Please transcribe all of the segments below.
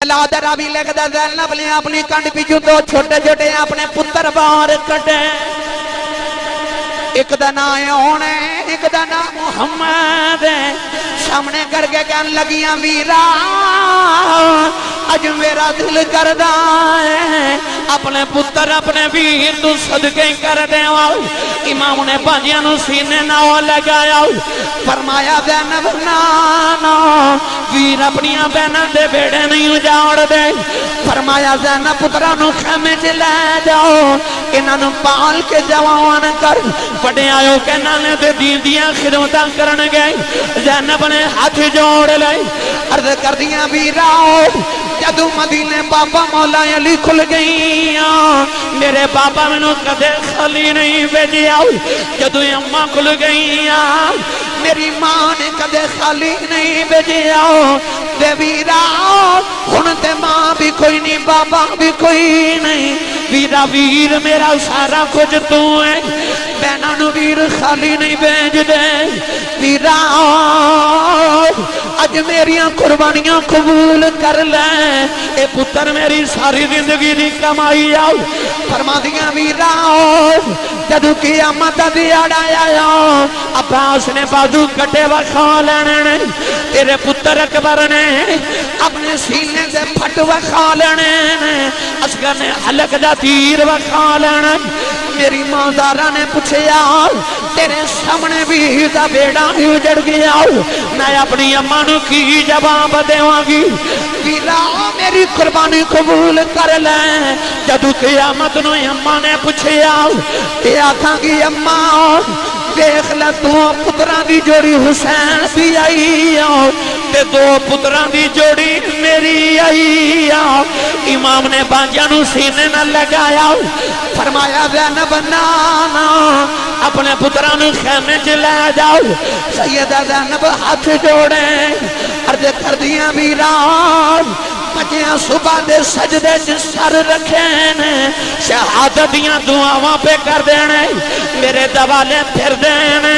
औलाद रावी लिखदा ज़ैनब ने अपनी कंड पिछू दो छोटे छोटे अपने पुत्र बाहर कटे एक दा नाम है होने एक दा नाम मुहम्मद सामने करके कहन लगियां वीरा अज मेरा दिल करदा है अपने पुत्र अपने वीर तू सदके कर देवा इमाम ने भाजियां नू सीने नाल लगाया फरमाया ज़ैनब ना वीर अपनियां बहनां दे बेड़े नहीं उजाड़ दे फरमाया ज़ैनब पुत्रा नू खेमे च ले जाओ इन्हां नू पाल के जवान कर बड़े आयो के नाले ते दीन दियां खिदमतां करन गए ज़ैनब ने हाथ जोड़ लए अर्ज कर दियां वीरा जदू मदीने बाबा मौला अली खुल गई मेरे बाबा मैनू कदे खाली नहीं भेजिया जदू अम्मा खुल गई मेरी मां ने कदे खाली नहीं भेजिया वीरा हुण ते मां भी कोई नहीं बाबा भी कोई नहीं वीरा वीर मेरा सारा कुछ तू है बहना नू वीर खाली नहीं भेज दे वीरा अज मेरिया कुर्बानियां कबूल कर ले ए पुत्र मेरी सारी जिंदगी की कमाई आओ फरमा दिया वीरा जदू क़यामत दा दिहाड़ा आया अब्बास ने बाजू कटे वखा लेने तेरे पुत्र अकबर ने अपने सीने से फट वखा लेने असगर ने हलक दा तीर वखा लेना मेरी मां ज़ारा ने पूछया तेरे सामने भी दा बेड़ा ही उजड़ गया मैं अपनी अम्मा नू की जवाब देवांगी वीरा मेरी कुर्बानी कबूल कर ले जदू क़यामत नू अम्मा ने पूछया ते आखांगी अम्मा देख ले तू पुत्रां दी जोड़ी हुसैन दी आई ते दो पुत्रां दी जोड़ी मेरी आई इमाम ने बांझा नू सीने न लगाया फरमाया ज़ैनब ना अपने पुत्रां नू खेमे च ले जाओ सैयदा ज़ैनब हाथ जोड़े अर्ज कर दियां वीरा बच्चियां सुबह दे सजदे च सर रखे ने शहादत दियां दुआवां पे कर देने मेरे दवाले फिर देने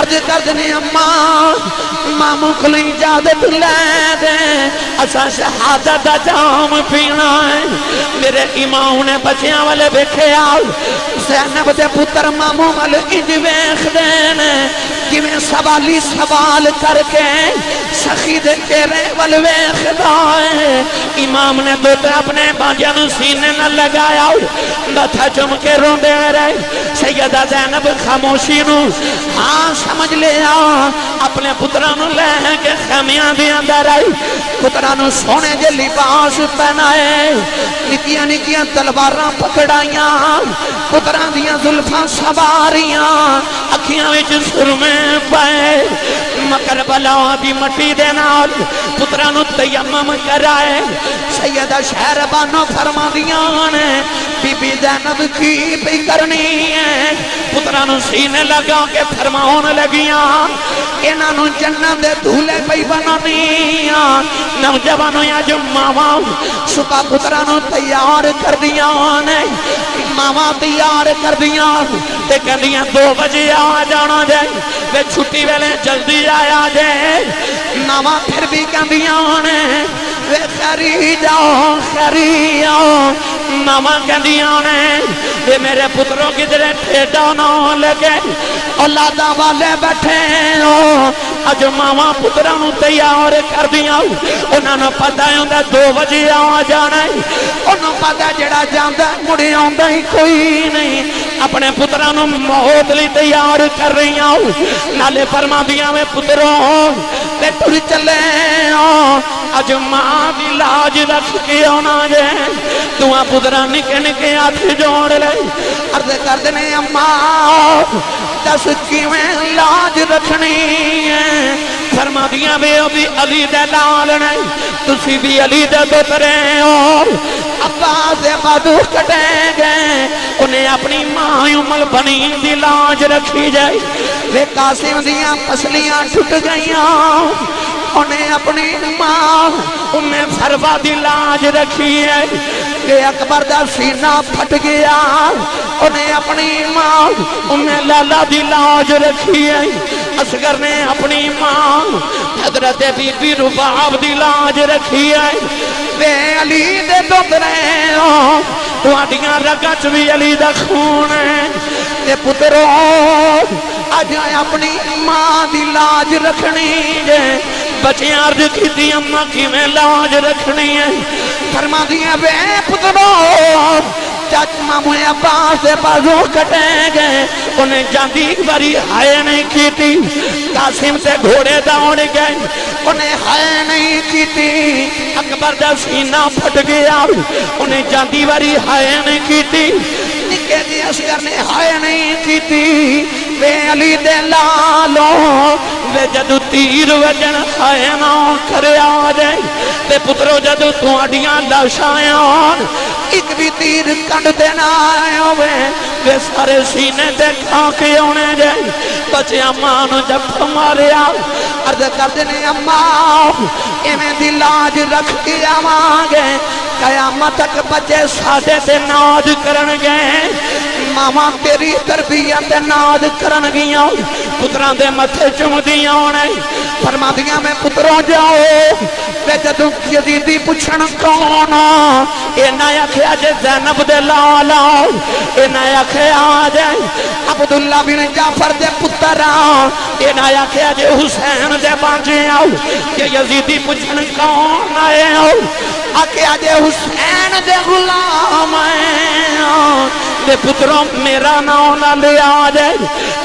अर्ज कर देने अम्मा मामू को इजाजत ले दे असा शहादत दा जाम पीना है मेरे इमाम ने बच्चियां वाले वेखे ज़ैनब दे पुत्र मामू वाल इंज वेख देने जिवें सवाली सवाल करके सखी दे चेहरे वाल वेखदा है इमाम ने तो अपने बांझा नू सीने न लगाया मथा चुम के रोंदे रहे सैयदा ज़ैनब खामोशी नू हाँ समझ लिया अपने पुत्रां नू लेके खैमियां दे अंदर आई पुत्रां नू सोने जे लिबास पहनाए निक्कियां निक्कियां तलवारां पकड़ाइयां पुत्रां दियां जुल्फां सवारियां अखियां विच सुरमे पाए करबला दी मट्टी दे नाल पुत्रां नू तयम्मुम कराए सैयदा शहरबानो फरमादियां ने बीबी ज़ैनब की भी करनी है पुत्रां नू सीने लगा के फरमाउन लगियां इन्हां नू जन्नत दे दूल्हे पई बनानी नौजवानों अज मावां सुबह पुत्रां नू तैयार कर दियां ने मावां तैयार कर दियां ते कहदियां 2 बजे आ जाना जे वे छुट्टी वेले जल्दी आया जे मावां फिर भी कहदियां ने वे खरी जाओ मामा कहदियां ने वे मेरे पुत्रों किधरे ठेडा ना लगे औलादा वाले बैठे हो अज मामा पुत्रा नू तैयार कर दियां उन्होंने पता है 2 बजे आ जाना उन्होंने पता जड़ा जांदा मुड़े आंदा ही कोई नहीं अपने पुत्रा नू मौत लई तैयार कर रही नाले फरमादियां में पुत्रों ते तुर चले अज मां दी लाज रख के आना जे तुआ पुत्रा निके निके हाथ जोड़ ले अर्ज कर देने अम्मा दस किवें लाज रखनी है फरमादियां वे भी अली दे लाल ने तुसी भी अली दे दोतरे हो अब्बा दे बाजू कटे गए उन्हें अपनी मां उमल बनी दी लाज रखी जाए वे कासिम दियां पसलियां टूट गईयां उन्हें अपनी मां उम्मे फरवा दी लाज रखी है कि अकबर दा सीना फट गया उन्हें अपनी मां उम्मे लाला दी लाज रखी है असगर ने अपनी मां हजरत बीबी रुबाब दी लाज रखी है वे علی دے دوترے ہو تہاڈیاں رگاں چ بھی علی دا خون ہے تے پترو اج اپنی ماں دی لاج رکھنی جے بچیاں عرض کیتی اماں کیویں لاج رکھنی ہے فرما دیا بے پترو چچ مامو عباس دے بازو کٹیں گے انہیں جاندی باری ہائے نہیں کیتی قاسم سے گھوڑے دوڑ گئے انہیں ہائے نہیں کیتی اکبر دا سینہ پھٹ گیا انہیں جاندی باری ہائے نہیں کیتی نکے دی اصغر نے ہائے نہیں کیتی بے علی دے لالو بے جدو تیر وجن ہائے نہ کرے آ جائے بے پترو جدو تہاڈیاں لاشائیں ایک بھی تیر کنڈ دینا آئے ہوئے بے سارے سینے دے کھا کے ہونے جائے بچے اماں نو جب ہمارے آؤ عرض کر دینے اماں ایمیں دی لاج رکھ کے آماں قیامت تک بچے ساڑھے تے ناز کرن گئے ماما تیری تربیت ناز کرن گیا پتران دے متھے چم دیا ہونے فرما دیا میں پتروں جاؤ بے جدوں یزیدی پوچھن کون اے نایا کھیا جے زینب دے لالا اے نایا کھیا جے عبداللہ بن جعفر دے پتران اے نایا کھیا جے حسین دے بانجے آؤ کہ یزیدی پوچھن کون آئے آؤ آکے آجے حسین دے غلام دے پتروں میرا ناؤنا لے آجے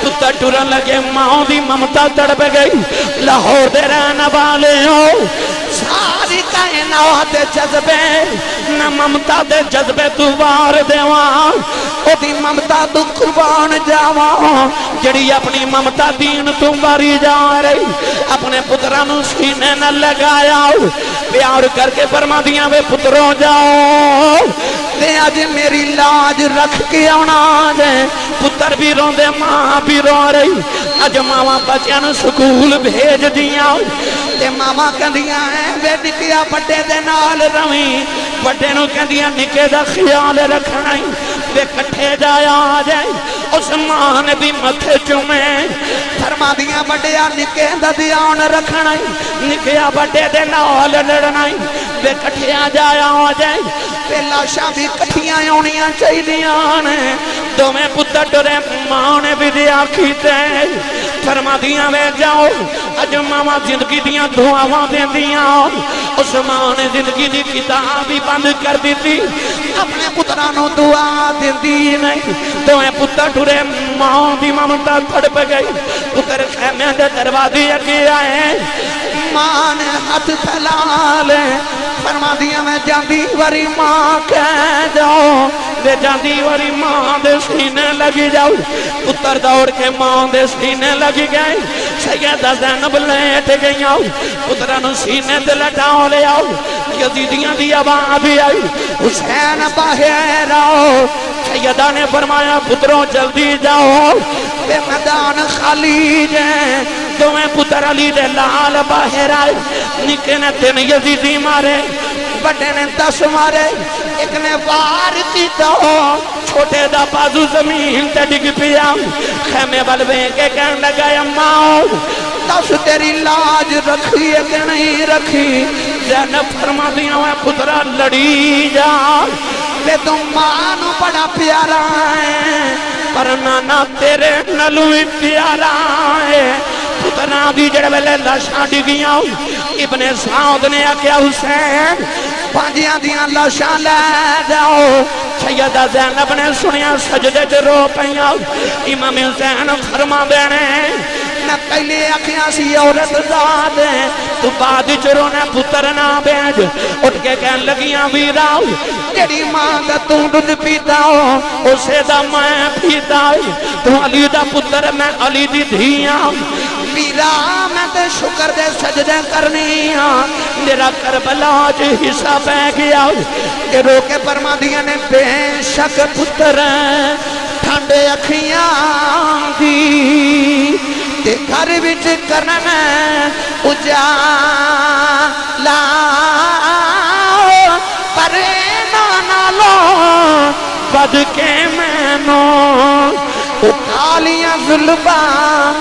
پتر ٹورن لگے ماں دی ممتا تڑپ گئی لاہور دے رہنا والے ہو ساری کائنات جذبے نہ ممتا دے جذبے دوبار دیوان او دی ممتا تو قربان جاوان جڑی اپنی ممتا دین تمہاری جا رہی اپنے پترانو سینے نہ لگایا پیار کر کے فرما دیا وے پتروں جاؤ تے آج میری لاج رکھ کے آنا جائے پتر بھی رون دے ماں بھی رو رہی آج ماما بچیاں سکول بھیج دیا تے ماما کہندیاں ہیں بے نکیا بڑے دے نال رویں بڑے نو کہندیاں نکے دا خیال رکھنا بے کٹھے جایا جائے اس ماں نے بھی متھے چومیں فرما دیا بڑیا نکے دا دیان رکھنا نکیا بڑے دے نال لڑنا بے کٹھیاں جایا جائے بے لاشاں بھی کٹھیاں ہونیاں چاہی دیان دو میں پتر ٹرے ماں نے بھی دیا کھیتے فرما دیا بے جاؤ اج ماما زندگی دیاں دعاواں دیں دیاں اس ماں نے زندگی دی کتاب بھی بند کر دی تھی اپنے پترانوں دعا دیں دی نہیں تو میں پتر ٹرے ماں دی ممتا تڑپ گئی پتر خیمے دے دروازے اگے آئے ماں نے ہاتھ پھیلا لے فرما دیا میں جاندی وری ماں کہہ جاؤ دے جاندی وری ماں دے سینے لگی جاؤ پتر دوڑ کے ماں دے سینے لگی گئے سیدہ زینب لیٹ گئی آؤ پترانو سینے دے لٹاؤ لے آؤ یزیدیاں دی آواز بھی آئی حسین باہر آؤ سیدہ نے فرمایا پتروں جلدی جاؤ بے میدان خالی جائیں تو میں پتر علی دے لال باہر آئے نکے نے 3 یزیدی مارے بڑے نے 10 مارے ایک نے وار کی تو چھوٹے دا بازو زمین تے ڈگ پیا خیمے بلوے کے کہن لگا اماں 10 تیری لاج رکھی ہے کہ نہیں رکھی زینب فرما دیا میں پترا لڑی جا بے تم مانو بڑا پیارا ہے پر نانا تیرے نلوی پیارا ہے پتنا دی جڑ ویلے لاشاں ڈگیاں ابن سعود نے آکیا حسین پانجیاں دیاں لاشاں لے جاؤ سیدہ زینب نے سنیا سجدے جو رو پہیا امام حسین فرما دینے میں پہلے آکھیاں سی عورت زاد ہے تو بعد چرونے پتر نہ بیج اٹھ کے کہن لگیاں ویراؤ جڑی ماں دا تو دودھ پیتا ہو اسے دا میں پیتا تو علی دا پتر میں علی دی دھیاں ویرا میں تے شکر دے سجدے کرنی میرا کربلا جو حصہ بہ گیا کہ رو کے فرما دیا نے بے شک پتر ٹھنڈے اکھیاں دی تے گھر وچ کرنا اجالا پر نہ لو بد کے میں نو کالیاں ظلماں